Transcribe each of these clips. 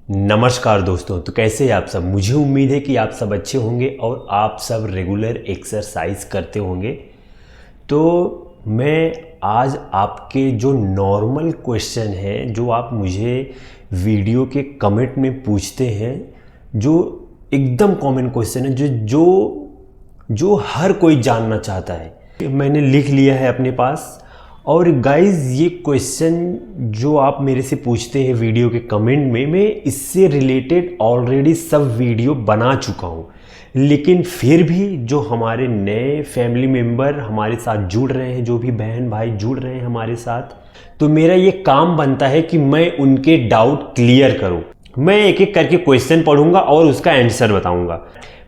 नमस्कार दोस्तों। तो कैसे हैं आप सब। मुझे उम्मीद है कि आप सब अच्छे होंगे और आप सब रेगुलर एक्सरसाइज करते होंगे। तो मैं आज आपके जो नॉर्मल क्वेश्चन हैं जो आप मुझे वीडियो के कमेंट में पूछते हैं, जो एकदम कॉमन क्वेश्चन है जो हर कोई जानना चाहता है, मैंने लिख लिया है अपने पास। और गाइज़ ये क्वेश्चन जो आप मेरे से पूछते हैं वीडियो के कमेंट में, मैं इससे रिलेटेड ऑलरेडी सब वीडियो बना चुका हूँ, लेकिन फिर भी जो हमारे नए फैमिली मेम्बर हमारे साथ जुड़ रहे हैं, जो भी बहन भाई जुड़ रहे हैं हमारे साथ, तो मेरा ये काम बनता है कि मैं उनके डाउट क्लियर करूँ। मैं एक एक करके क्वेश्चन पढ़ूंगा और उसका आंसर बताऊंगा।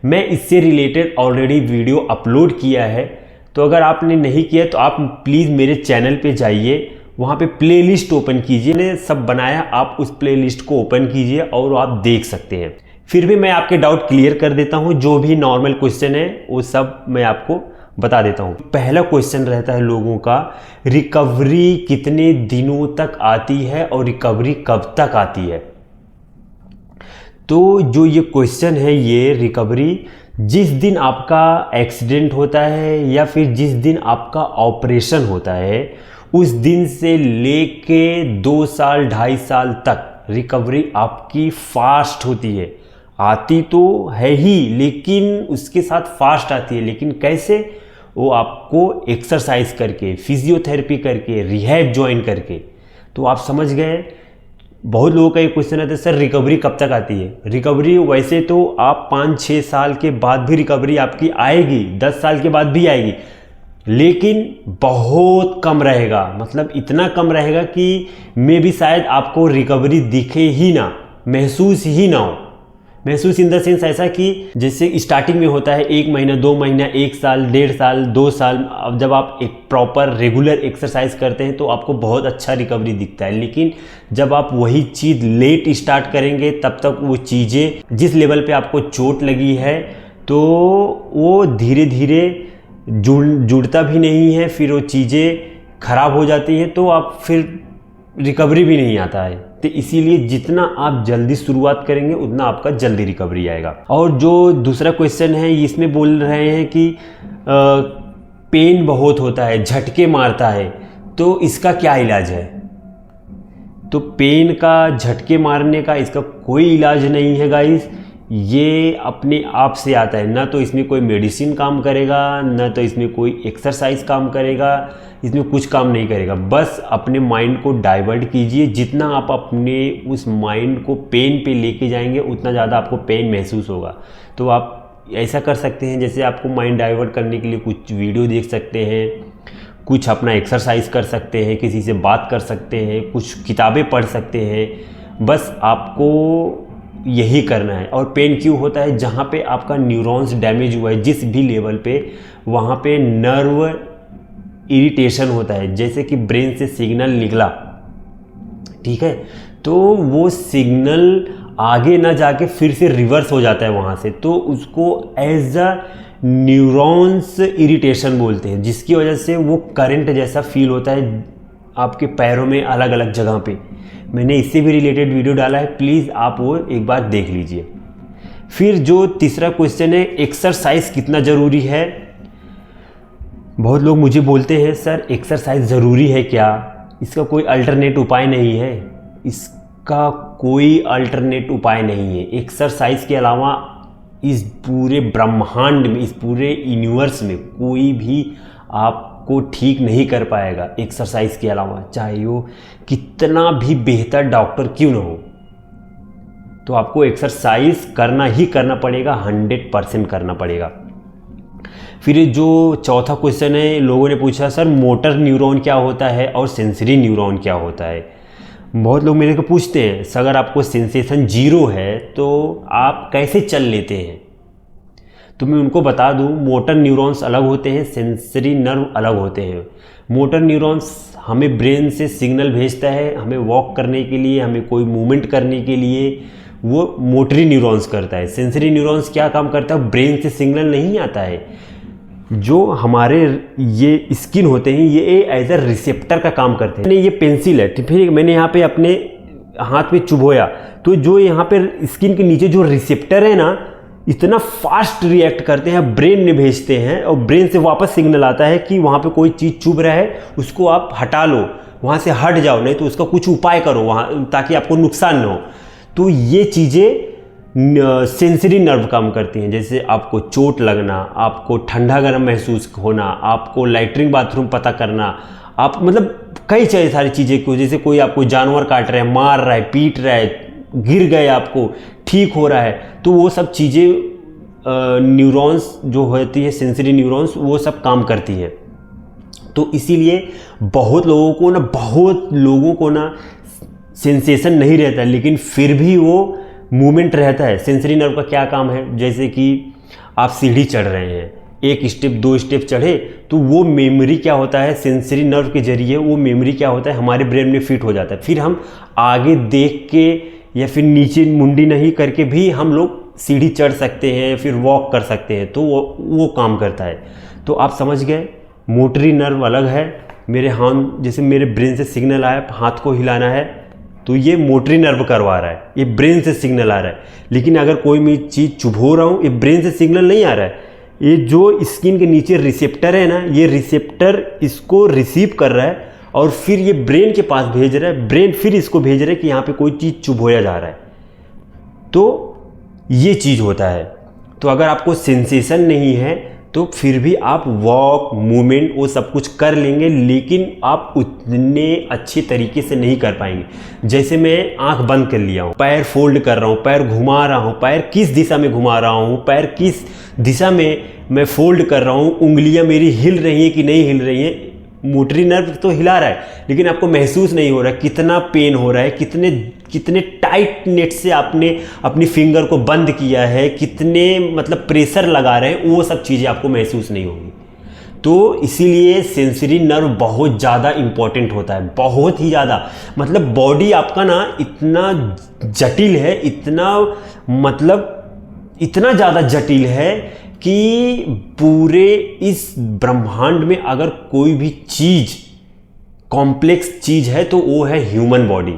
मैं इससे रिलेटेड ऑलरेडी वीडियो अपलोड किया है, तो अगर आपने नहीं किया तो आप प्लीज़ मेरे चैनल पे जाइए, वहाँ पे प्लेलिस्ट ओपन कीजिए, मैंने सब बनाया, आप उस प्लेलिस्ट को ओपन कीजिए और आप देख सकते हैं। फिर भी मैं आपके डाउट क्लियर कर देता हूँ, जो भी नॉर्मल क्वेश्चन है वो सब मैं आपको बता देता हूँ। पहला क्वेश्चन रहता है लोगों का, रिकवरी कितने दिनों तक आती है और रिकवरी कब तक आती है। तो जो ये क्वेश्चन है, ये रिकवरी जिस दिन आपका एक्सीडेंट होता है या फिर जिस दिन आपका ऑपरेशन होता है, उस दिन से लेके 2 साल 2.5 साल तक रिकवरी आपकी फास्ट होती है। आती तो है ही, लेकिन उसके साथ फास्ट आती है। लेकिन कैसे? वो आपको एक्सरसाइज करके, फिजियोथेरेपी करके, रिहैब ज्वाइन करके। तो आप समझ गए। बहुत लोगों का ये क्वेश्चन आता है, सर रिकवरी कब तक आती है। रिकवरी वैसे तो आप 5-6 साल के बाद भी रिकवरी आपकी आएगी, 10 साल के बाद भी आएगी, लेकिन बहुत कम रहेगा। मतलब इतना कम रहेगा कि मे भी शायद आपको रिकवरी दिखे ही ना, महसूस ही ना हो। महसूस इन द सेंस ऐसा कि जैसे स्टार्टिंग में होता है 1 महीना, 2 महीना, 1 साल, 1.5 साल, 2 साल। अब जब आप एक प्रॉपर रेगुलर एक्सरसाइज करते हैं तो आपको बहुत अच्छा रिकवरी दिखता है, लेकिन जब आप वही चीज़ लेट स्टार्ट करेंगे तब तक वो चीज़ें, जिस लेवल पे आपको चोट लगी है, तो वो धीरे धीरे जुड़ता भी नहीं है, फिर वो चीज़ें खराब हो जाती हैं, तो आप फिर रिकवरी भी नहीं आता है। तो इसीलिए जितना आप जल्दी शुरुआत करेंगे उतना आपका जल्दी रिकवरी आएगा। और जो दूसरा क्वेश्चन है, इसमें बोल रहे हैं कि पेन बहुत होता है, झटके मारता है, तो इसका क्या इलाज है। तो पेन का, झटके मारने का इसका कोई इलाज नहीं है गाइस। ये अपने आप से आता है। ना तो इसमें कोई मेडिसिन काम करेगा, ना तो इसमें कोई एक्सरसाइज काम करेगा, इसमें कुछ काम नहीं करेगा। बस अपने माइंड को डाइवर्ट कीजिए। जितना आप अपने उस माइंड को पेन पे लेके जाएंगे उतना ज़्यादा आपको पेन महसूस होगा। तो आप ऐसा कर सकते हैं, जैसे आपको माइंड डाइवर्ट करने के लिए कुछ वीडियो देख सकते हैं, कुछ अपना एक्सरसाइज कर सकते हैं, किसी से बात कर सकते हैं, कुछ किताबें पढ़ सकते हैं। बस आपको यही करना है। और पेन क्यों होता है? जहाँ पे आपका न्यूरॉन्स डैमेज हुआ है, जिस भी लेवल पे, वहाँ पे नर्व इरिटेशन होता है। जैसे कि ब्रेन से सिग्नल निकला, ठीक है, तो वो सिग्नल आगे ना जाके फिर से रिवर्स हो जाता है वहाँ से, तो उसको एज अ न्यूरॉन्स इरिटेशन बोलते हैं, जिसकी वजह से वो करंट जैसा फील होता है आपके पैरों में अलग अलग जगह पे। मैंने इससे भी रिलेटेड वीडियो डाला है, प्लीज़ आप वो एक बार देख लीजिए। फिर जो तीसरा क्वेश्चन है, एक्सरसाइज कितना ज़रूरी है। बहुत लोग मुझे बोलते हैं, सर एक्सरसाइज ज़रूरी है क्या, इसका कोई अल्टरनेट उपाय नहीं है। इसका कोई अल्टरनेट उपाय नहीं है। एक्सरसाइज के अलावा इस पूरे ब्रह्मांड में, इस पूरे यूनिवर्स में कोई भी आपको ठीक नहीं कर पाएगा एक्सरसाइज के अलावा, चाहे वो कितना भी बेहतर डॉक्टर क्यों ना हो। तो आपको एक्सरसाइज करना ही करना पड़ेगा, 100% करना पड़ेगा। फिर जो चौथा क्वेश्चन है, लोगों ने पूछा, सर मोटर न्यूरॉन क्या होता है और सेंसरी न्यूरॉन क्या होता है। बहुत लोग मेरे को पूछते हैं, अगर आपको सेंसेशन 0 है तो आप कैसे चल लेते हैं। तो मैं उनको बता दूं, मोटर न्यूरॉन्स अलग होते हैं, सेंसरी नर्व अलग होते हैं। मोटर न्यूरॉन्स हमें ब्रेन से सिग्नल भेजता है, हमें वॉक करने के लिए, हमें कोई मूवमेंट करने के लिए, वो मोटरी न्यूरॉन्स करता है। सेंसरी न्यूरॉन्स क्या काम करता है? ब्रेन से सिग्नल नहीं आता है, जो हमारे ये स्किन होते हैं, ये एज अ रिसेप्टर का काम करते हैं। ये पेंसिल है, फिर मैंने यहाँ पे अपने हाथ में चुभोया तो जो यहाँ पे स्किन के नीचे जो रिसेप्टर है ना, इतना फास्ट रिएक्ट करते हैं, ब्रेन में भेजते हैं और ब्रेन से वापस सिग्नल आता है कि वहाँ पे कोई चीज़ चुभ रहा है, उसको आप हटा लो, वहाँ से हट जाओ, नहीं तो उसका कुछ उपाय करो वहाँ, ताकि आपको नुकसान न हो। तो ये चीज़ें सेंसरी नर्व काम करती हैं। जैसे आपको चोट लगना, आपको ठंडा गर्म महसूस होना, आपको लैट्रिन बाथरूम पता करना, आप मतलब कई सारी चीज़ें को, जैसे कोई आपको जानवर काट रहा है, मार रहा है, पीट रहा है, गिर गए, आपको ठीक हो रहा है, तो वो सब चीज़ें न्यूरॉन्स जो होती है, सेंसरी न्यूरॉन्स, वो सब काम करती हैं। तो इसीलिए बहुत लोगों को ना सेंसेशन नहीं रहता, लेकिन फिर भी वो मूवमेंट रहता है। सेंसरी नर्व का क्या काम है, जैसे कि आप सीढ़ी चढ़ रहे हैं, एक स्टेप 2 स्टेप चढ़े, तो वो मेमोरी क्या होता है, सेंसरी नर्व के जरिए वो मेमोरी क्या होता है, हमारे ब्रेन में फिट हो जाता है। फिर हम आगे देख के या फिर नीचे मुंडी नहीं करके भी हम लोग सीढ़ी चढ़ सकते हैं, फिर वॉक कर सकते हैं, तो वो काम करता है। तो आप समझ गए, मोटरी नर्व अलग है। मेरे हाथ, जैसे मेरे ब्रेन से सिग्नल आया हाथ को हिलाना है, तो ये मोटरी नर्व करवा रहा है, ये ब्रेन से सिग्नल आ रहा है। लेकिन अगर कोई भी चीज़ चुभो रहा हूँ, ये ब्रेन से सिग्नल नहीं आ रहा है, ये जो स्किन के नीचे रिसेप्टर है ना, ये रिसेप्टर इसको रिसीव कर रहा है और फिर ये ब्रेन के पास भेज रहा है, ब्रेन फिर इसको भेज रहा है कि यहाँ पे कोई चीज़ चुभोया जा रहा है। तो ये चीज़ होता है। तो अगर आपको सेंसेशन नहीं है तो फिर भी आप वॉक, मूवमेंट, वो सब कुछ कर लेंगे, लेकिन आप उतने अच्छे तरीके से नहीं कर पाएंगे। जैसे मैं आंख बंद कर लिया हूँ, पैर फोल्ड कर रहा हूँ, पैर घुमा रहा हूँ, पैर किस दिशा में घुमा रहा हूँ, पैर किस दिशा में मैं फोल्ड कर रहा हूँ, उंगलियाँ मेरी हिल रही हैं कि नहीं हिल रही हैं। मोटरी नर्व तो हिला रहा है, लेकिन आपको महसूस नहीं हो रहा है कितना पेन हो रहा है, कितने टाइट नेट से आपने अपनी फिंगर को बंद किया है, कितने मतलब प्रेशर लगा रहे हैं, वो सब चीज़ें आपको महसूस नहीं होंगी। तो इसीलिए सेंसरी नर्व बहुत ज़्यादा इम्पॉर्टेंट होता है, बहुत ही ज़्यादा। मतलब बॉडी आपका ना इतना जटिल है, इतना ज़्यादा जटिल है कि पूरे इस ब्रह्मांड में अगर कोई भी चीज़ कॉम्प्लेक्स चीज़ है तो वो है ह्यूमन बॉडी।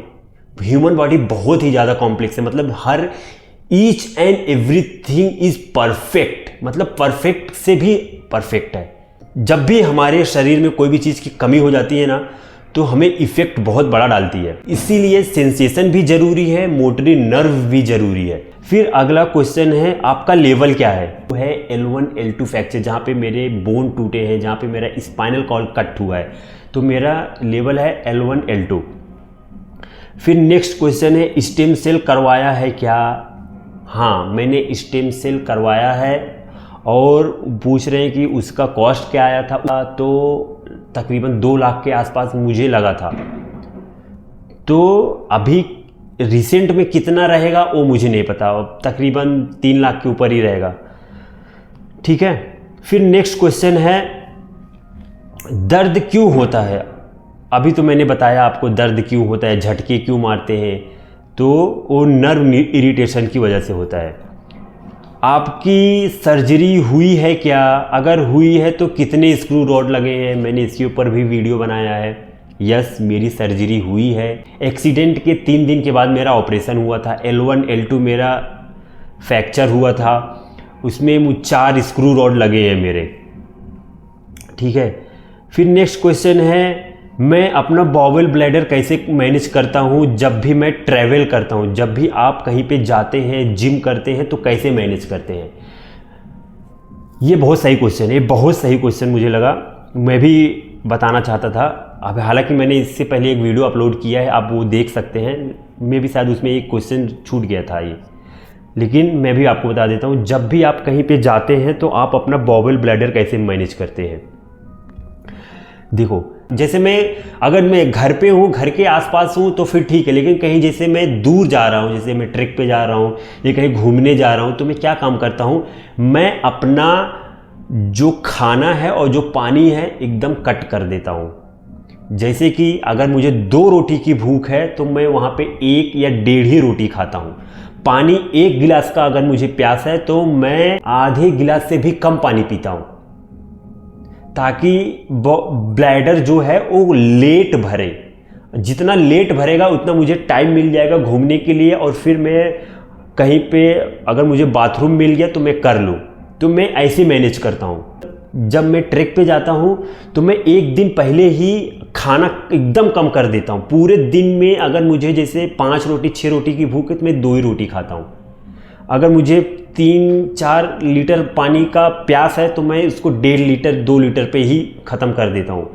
ह्यूमन बॉडी बहुत ही ज़्यादा कॉम्प्लेक्स है, मतलब हर each and everything is perfect, मतलब परफेक्ट से भी परफेक्ट है। जब भी हमारे शरीर में कोई भी चीज़ की कमी हो जाती है ना, तो हमें इफेक्ट बहुत बड़ा डालती है। इसीलिए सेंसेशन भी जरूरी है, मोटरी नर्व भी जरूरी है। फिर अगला क्वेश्चन है, आपका लेवल क्या है? वो है L1 L2 फ्रैक्चर, जहाँ पे मेरे बोन टूटे हैं, जहाँ पे मेरा स्पाइनल कॉर्ड कट हुआ है, तो मेरा लेवल है L1 L2। फिर नेक्स्ट क्वेश्चन है, स्टेम सेल करवाया है क्या? हाँ, मैंने स्टेम सेल करवाया है। और पूछ रहे हैं कि उसका कॉस्ट क्या आया था, तो तकरीबन 2 लाख के आसपास मुझे लगा था। तो अभी रिसेंट में कितना रहेगा वो मुझे नहीं पता, तकरीबन 3 लाख के ऊपर ही रहेगा। ठीक है। फिर नेक्स्ट क्वेश्चन है, दर्द क्यों होता है? अभी तो मैंने बताया आपको दर्द क्यों होता है, झटके क्यों मारते हैं, तो वो नर्व इरिटेशन की वजह से होता है। आपकी सर्जरी हुई है क्या? अगर हुई है तो कितने स्क्रू रॉड लगे हैं? मैंने इसके ऊपर भी वीडियो बनाया है। यस, मेरी सर्जरी हुई है। एक्सीडेंट के 3 दिन के बाद मेरा ऑपरेशन हुआ था। L1 L2 मेरा फ्रैक्चर हुआ था, उसमें 4 स्क्रू रॉड लगे हैं मेरे। ठीक है। फिर नेक्स्ट क्वेश्चन है, मैं अपना बॉवल ब्लैडर कैसे मैनेज करता हूँ जब भी मैं ट्रैवल करता हूँ? जब भी आप कहीं पे जाते हैं, जिम करते हैं, तो कैसे मैनेज करते हैं? ये बहुत सही क्वेश्चन है, बहुत सही क्वेश्चन मुझे लगा, मैं भी बताना चाहता था। अब हालांकि मैंने इससे पहले एक वीडियो अपलोड किया है, आप वो देख सकते हैं। मैं भी शायद उसमें एक क्वेश्चन छूट गया था ये, लेकिन मैं भी आपको बता देता हूँ। जब भी आप कहीं पे जाते हैं तो आप अपना बॉवल ब्लैडर कैसे मैनेज करते हैं? देखो, जैसे अगर मैं घर पे हूँ, घर के आसपास हूँ तो फिर ठीक है, लेकिन कहीं जैसे मैं दूर जा रहा हूँ, जैसे मैं ट्रिप पे जा रहा हूँ या कहीं घूमने जा रहा हूँ, तो मैं क्या काम करता हूँ, मैं अपना जो खाना है और जो पानी है एकदम कट कर देता हूँ। जैसे कि अगर मुझे 2 रोटी की भूख है तो मैं वहाँ पे 1 या 1.5 ही रोटी खाता हूँ। पानी 1 गिलास का अगर मुझे प्यास है तो मैं आधे गिलास से भी कम पानी पीता हूँ, ताकि ब्लैडर जो है वो लेट भरे। जितना लेट भरेगा उतना मुझे टाइम मिल जाएगा घूमने के लिए, और फिर मैं कहीं पे अगर मुझे बाथरूम मिल गया तो मैं कर लूँ। तो मैं ऐसे मैनेज करता हूँ। जब मैं ट्रैक पे जाता हूँ तो मैं एक दिन पहले ही खाना एकदम कम कर देता हूँ। पूरे दिन में अगर मुझे जैसे 5 रोटी 6 रोटी की भूख है तो मैं 2 ही रोटी खाता हूँ। अगर मुझे 3-4 लीटर पानी का प्यास है तो मैं उसको 1.5 लीटर 2 लीटर पे ही ख़त्म कर देता हूँ।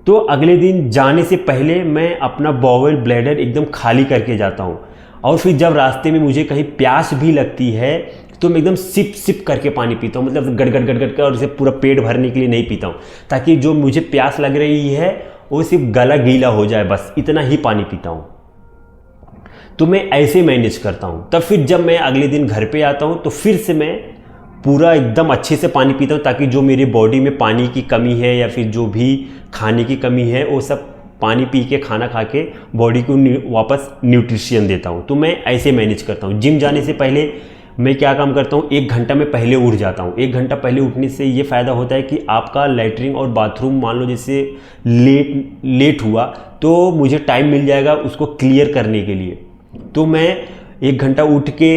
तो अगले दिन जाने से पहले मैं अपना बॉवल ब्लैडर एकदम खाली करके जाता हूँ, और फिर जब रास्ते में मुझे कहीं प्यास भी लगती है तो मैं एकदम सिप सिप करके पानी पीता हूँ, मतलब गड़गड़ गड़गड़ कर, और इसे पूरा पेट भरने के लिए नहीं पीता हूँ, ताकि जो मुझे प्यास लग रही है वो सिर्फ गला गीला हो जाए, बस इतना ही पानी पीता हूँ। तो मैं ऐसे मैनेज करता हूँ। तब फिर जब मैं अगले दिन घर पे आता हूँ तो फिर से मैं पूरा एकदम अच्छे से पानी पीता हूँ, ताकि जो मेरी बॉडी में पानी की कमी है या फिर जो भी खाने की कमी है वो सब पानी पी के, खाना खा के बॉडी को वापस न्यूट्रिशन देता हूँ। तो मैं ऐसे मैनेज करता हूँ। जिम जाने से पहले मैं क्या काम करता हूँ, 1 घंटा में पहले उठ जाता हूँ। 1 घंटा पहले उठने से ये फ़ायदा होता है कि आपका लैट्रिन और बाथरूम मान लो जैसे लेट हुआ तो मुझे टाइम मिल जाएगा उसको क्लियर करने के लिए। तो मैं 1 घंटा उठ के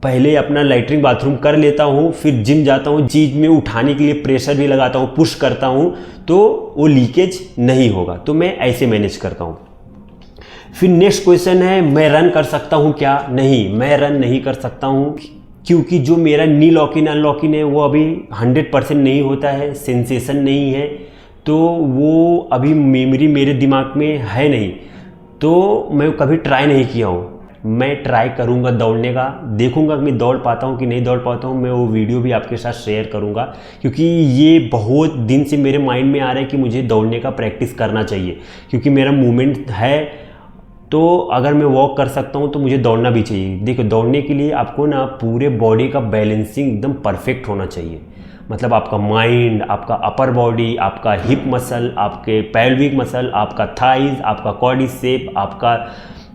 पहले अपना लैट्रिन बाथरूम कर लेता हूँ, फिर जिम जाता हूँ। चीज़ में उठाने के लिए प्रेशर भी लगाता हूँ, पुश करता हूँ, तो वो लीकेज नहीं होगा। तो मैं ऐसे मैनेज करता हूँ। फिर नेक्स्ट क्वेश्चन है, मैं रन कर सकता हूँ क्या? नहीं, मैं रन नहीं कर सकता हूँ, क्योंकि जो मेरा नी लॉक-इन अनलॉक-इन है वो अभी 100% नहीं होता है, सेंसेशन नहीं है, तो वो अभी मेमोरी मेरे दिमाग में है नहीं, तो मैं कभी ट्राई नहीं किया हूँ। मैं ट्राई करूँगा दौड़ने का, देखूँगा कि मैं दौड़ पाता हूँ कि नहीं दौड़ पाता हूँ। मैं वो वीडियो भी आपके साथ शेयर करूँगा, क्योंकि ये बहुत दिन से मेरे माइंड में आ रहा है कि मुझे दौड़ने का प्रैक्टिस करना चाहिए, क्योंकि मेरा मूवमेंट है। तो अगर मैं वॉक कर सकता हूँ तो मुझे दौड़ना भी चाहिए। देखो, दौड़ने के लिए आपको ना पूरे बॉडी का बैलेंसिंग एकदम परफेक्ट होना चाहिए। मतलब आपका माइंड, आपका अपर बॉडी, आपका हिप मसल, आपके पेल्विक मसल, आपका थाइज, आपका क्वाड्रिसेप, आपका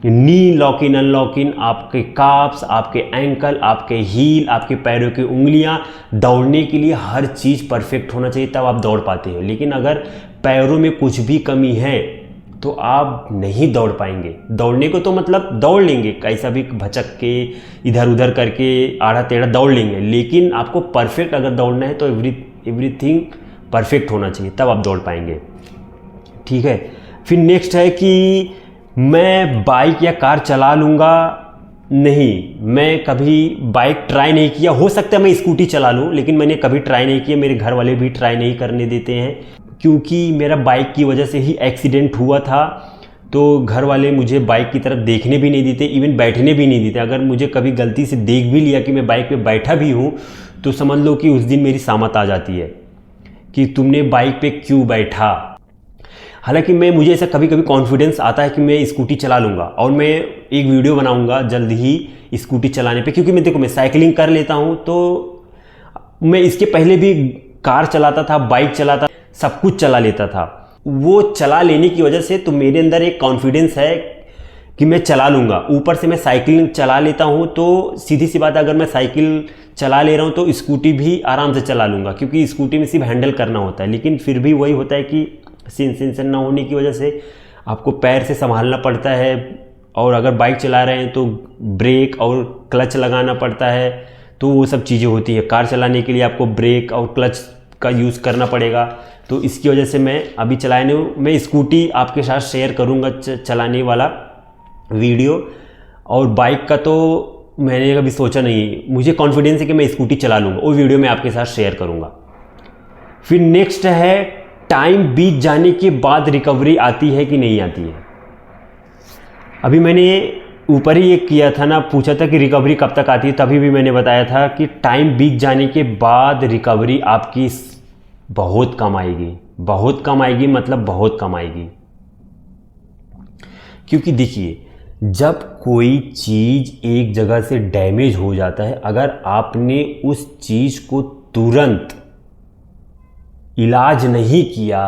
नी लॉक इन अनलॉक इन, आपके काफ्स, आपके एंकल, आपके हील, आपके पैरों की उंगलियां, दौड़ने के लिए हर चीज़ परफेक्ट होना चाहिए, तब आप दौड़ पाते हैं। लेकिन अगर पैरों में कुछ भी कमी है तो आप नहीं दौड़ पाएंगे। दौड़ने को तो मतलब दौड़ लेंगे, कैसा भी भचक के इधर उधर करके आड़ा टेढ़ा दौड़ लेंगे, लेकिन आपको परफेक्ट अगर दौड़ना है तो एवरीथिंग परफेक्ट होना चाहिए, तब आप दौड़ पाएंगे। ठीक है। फिर नेक्स्ट है कि मैं बाइक या कार चला लूँगा। नहीं, मैं कभी बाइक ट्राई नहीं किया। हो सकता है मैं स्कूटी चला लूँ, लेकिन मैंने कभी ट्राई नहीं किया। मेरे घर वाले भी ट्राई नहीं करने देते हैं, क्योंकि मेरा बाइक की वजह से ही एक्सीडेंट हुआ था। तो घर वाले मुझे बाइक की तरफ देखने भी नहीं देते, इवन बैठने भी नहीं देते। अगर मुझे कभी गलती से देख भी लिया कि मैं बाइक पे बैठा भी हूँ तो समझ लो कि उस दिन मेरी सामत आ जाती है कि तुमने बाइक पे क्यों बैठा। हालांकि मुझे ऐसा कभी कभी कॉन्फिडेंस आता है कि मैं स्कूटी चला लूँगा, और मैं एक वीडियो बनाऊँगा जल्द ही स्कूटी चलाने पे, क्योंकि मैं साइकिलिंग कर लेता हूँ। तो मैं इसके पहले भी कार चलाता था, बाइक चलाता, सब कुछ चला लेता था। वो चला लेने की वजह से तो मेरे अंदर एक कॉन्फिडेंस है कि मैं चला लूँगा। ऊपर से मैं साइकिलिंग चला लेता हूँ, तो सीधी सी बात है, अगर मैं साइकिल चला ले रहा हूँ तो स्कूटी भी आराम से चला लूँगा, क्योंकि स्कूटी में सिर्फ हैंडल करना होता है। लेकिन फिर भी वही होता है कि सेंसेशन ना होने की वजह से आपको पैर से संभालना पड़ता है, और अगर बाइक चला रहे हैं तो ब्रेक और क्लच लगाना पड़ता है, तो वो सब चीज़ें होती है। कार चलाने के लिए आपको ब्रेक और क्लच का यूज़ करना पड़ेगा, तो इसकी वजह से मैं अभी चलाए नहीं हूँ। मैं स्कूटी आपके साथ शेयर करूँगा चलाने वाला वीडियो, और बाइक का तो मैंने कभी सोचा नहीं। मुझे कॉन्फिडेंस है कि मैं स्कूटी चला लूँगा, वो वीडियो मैं आपके साथ शेयर करूँगा। फिर नेक्स्ट है, टाइम बीत जाने के बाद रिकवरी आती है कि नहीं आती है। अभी मैंने ऊपर ही एक किया था ना, पूछा था कि रिकवरी कब तक आती है, तभी भी मैंने बताया था कि टाइम बीत जाने के बाद रिकवरी आपकी बहुत कम आएगी। बहुत कम आएगी मतलब बहुत कम आएगी। क्योंकि देखिए, जब कोई चीज़ एक जगह से डैमेज हो जाता है, अगर आपने उस चीज़ को तुरंत इलाज नहीं किया,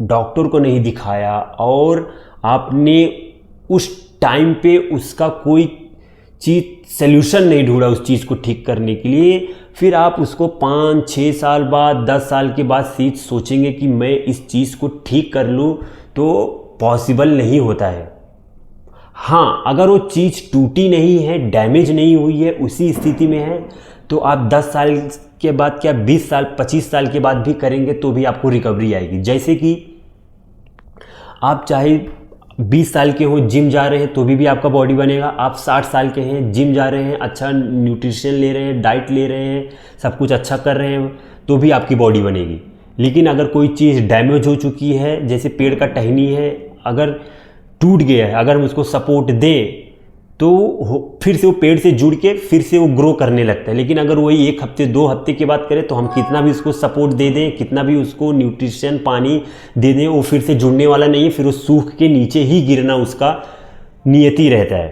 डॉक्टर को नहीं दिखाया, और आपने उस टाइम पे उसका कोई चीज़ सल्यूशन नहीं ढूंढा उस चीज़ को ठीक करने के लिए, फिर आप उसको 5-6 साल बाद, 10 साल के बाद सोचेंगे कि मैं इस चीज़ को ठीक कर लूँ, तो पॉसिबल नहीं होता है। हाँ, अगर वो चीज़ टूटी नहीं है, डैमेज नहीं हुई है, उसी स्थिति में है, तो आप 10 साल के बाद क्या 20 साल 25 साल के बाद भी करेंगे तो भी आपको रिकवरी आएगी। जैसे कि आप चाहे 20 साल के हो, जिम जा रहे हैं तो भी आपका बॉडी बनेगा। आप 60 साल के हैं, जिम जा रहे हैं, अच्छा न्यूट्रिशन ले रहे हैं, डाइट ले रहे हैं, सब कुछ अच्छा कर रहे हैं, तो भी आपकी बॉडी बनेगी। लेकिन अगर कोई चीज़ डैमेज हो चुकी है, जैसे पेड़ का टहनी है, अगर टूट गया है, अगर हम उसको सपोर्ट दें तो फिर से वो पेड़ से जुड़ के फिर से वो ग्रो करने लगता है। लेकिन अगर वही 1 हफ्ते 2 हफ्ते के बाद करें तो हम कितना भी उसको सपोर्ट दे दें, कितना भी उसको न्यूट्रिशन पानी दे दें, वो फिर से जुड़ने वाला नहीं है, फिर वो सूख के नीचे ही गिरना उसका नियति रहता है।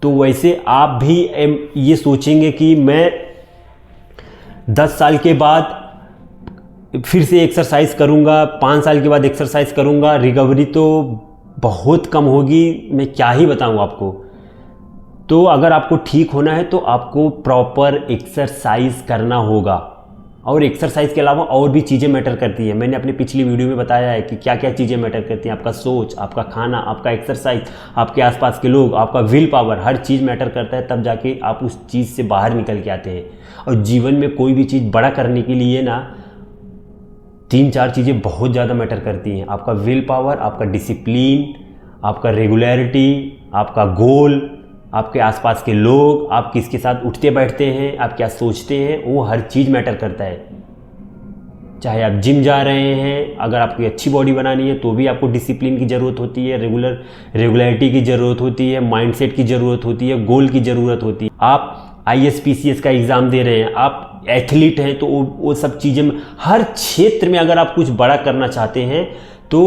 तो वैसे आप भी ये सोचेंगे कि मैं 10 साल के बाद फिर से एक्सरसाइज करूँगा, 5 साल के बाद एक्सरसाइज करूँगा, रिकवरी तो बहुत कम होगी, मैं क्या ही बताऊँ आपको। तो अगर आपको ठीक होना है तो आपको प्रॉपर एक्सरसाइज करना होगा। और एक्सरसाइज के अलावा और भी चीज़ें मैटर करती है। मैंने अपनी पिछली वीडियो में बताया है कि क्या क्या चीज़ें मैटर करती हैं। आपका सोच, आपका खाना, आपका एक्सरसाइज, आपके आसपास के लोग, आपका will power, her cheese matter करता है। तब जाके आप उस चीज़ से बाहर निकल के आते हैं। और जीवन में कोई भी चीज़ बड़ा करने के लिए ना 3-4 चीज़ें बहुत ज़्यादा मैटर करती हैं। आपका विल पावर, आपका डिसिप्लिन, आपका रेगुलरिटी, आपका गोल, आपके आसपास के लोग, आप किसके साथ उठते बैठते हैं, आप क्या सोचते हैं, वो हर चीज़ मैटर करता है। चाहे आप जिम जा रहे हैं, अगर आपकी अच्छी बॉडी बनानी है तो भी आपको डिसिप्लिन की ज़रूरत होती है, रेगुलरिटी की ज़रूरत होती है, माइंडसेट की ज़रूरत होती है, गोल की ज़रूरत होती है। आप ISPCS का एग्ज़ाम दे रहे हैं, आप एथलीट हैं, तो वो सब चीज़ें हर क्षेत्र में अगर आप कुछ बड़ा करना चाहते हैं तो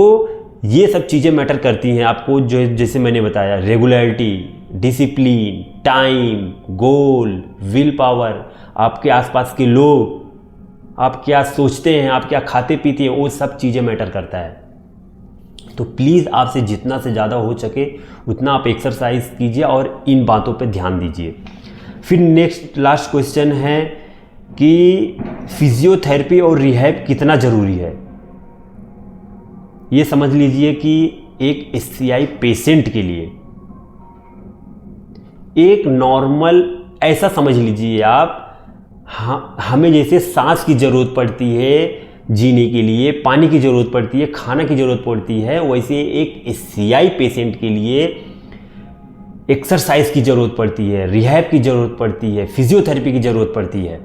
ये सब चीज़ें मैटर करती हैं आपको। जो जैसे मैंने बताया, regularity, discipline, time, goal, will power, आपके आसपास के लोग, आप क्या सोचते हैं, आप क्या खाते पीते हैं, वो सब चीज़ें मैटर करता है। तो प्लीज़ आपसे जितना से ज़्यादा हो सके उतना आप एक्सरसाइज कीजिए और इन बातों पे ध्यान दीजिए। फिर लास्ट क्वेश्चन है कि फिजियोथेरेपी और रिहैब कितना ज़रूरी है। ये समझ लीजिए कि एक SCI पेशेंट के लिए, एक नॉर्मल, ऐसा समझ लीजिए आप, हमें जैसे सांस की ज़रूरत पड़ती है जीने के लिए, पानी की ज़रूरत पड़ती है, खाना की ज़रूरत पड़ती है, वैसे एक SCI पेशेंट के लिए एक्सरसाइज की ज़रूरत पड़ती है, रिहैब की ज़रूरत पड़ती है, फिजियोथेरेपी की ज़रूरत पड़ती है।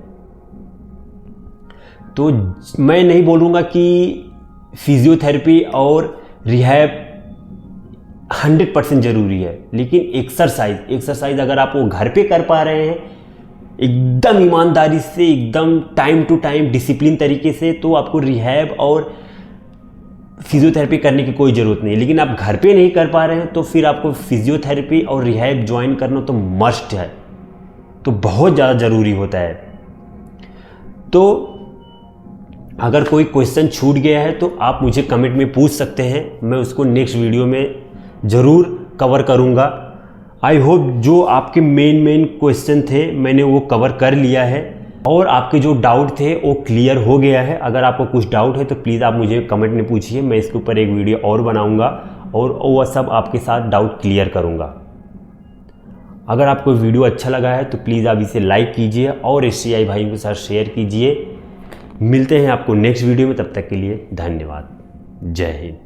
तो मैं नहीं बोलूँगा कि फिजियोथेरेपी और रिहैब 100% ज़रूरी है, लेकिन एक्सरसाइज अगर आप वो घर पे कर पा रहे हैं एकदम ईमानदारी से, एकदम टाइम टू टाइम डिसिप्लिन तरीके से, तो आपको रिहैब और फिजियोथेरेपी करने की कोई ज़रूरत नहीं है। लेकिन आप घर पे नहीं कर पा रहे हैं तो फिर आपको फिजियोथेरेपी और रिहैब ज्वाइन करना तो मस्ट है, तो बहुत ज़्यादा ज़रूरी होता है। तो अगर कोई क्वेश्चन छूट गया है तो आप मुझे कमेंट में पूछ सकते हैं, मैं उसको नेक्स्ट वीडियो में ज़रूर कवर करूँगा। आई होप जो आपके मेन क्वेश्चन थे मैंने वो कवर कर लिया है और आपके जो डाउट थे वो क्लियर हो गया है। अगर आपको कुछ डाउट है तो प्लीज़ आप मुझे कमेंट में पूछिए, मैं इसके ऊपर एक वीडियो और बनाऊँगा और वो सब आपके साथ डाउट क्लियर करूँगा। अगर आपको वीडियो अच्छा लगा है तो प्लीज़ आप इसे लाइक कीजिए और SCI भाइयों के साथ शेयर कीजिए। मिलते हैं आपको नेक्स्ट वीडियो में, तब तक के लिए धन्यवाद। जय हिंद।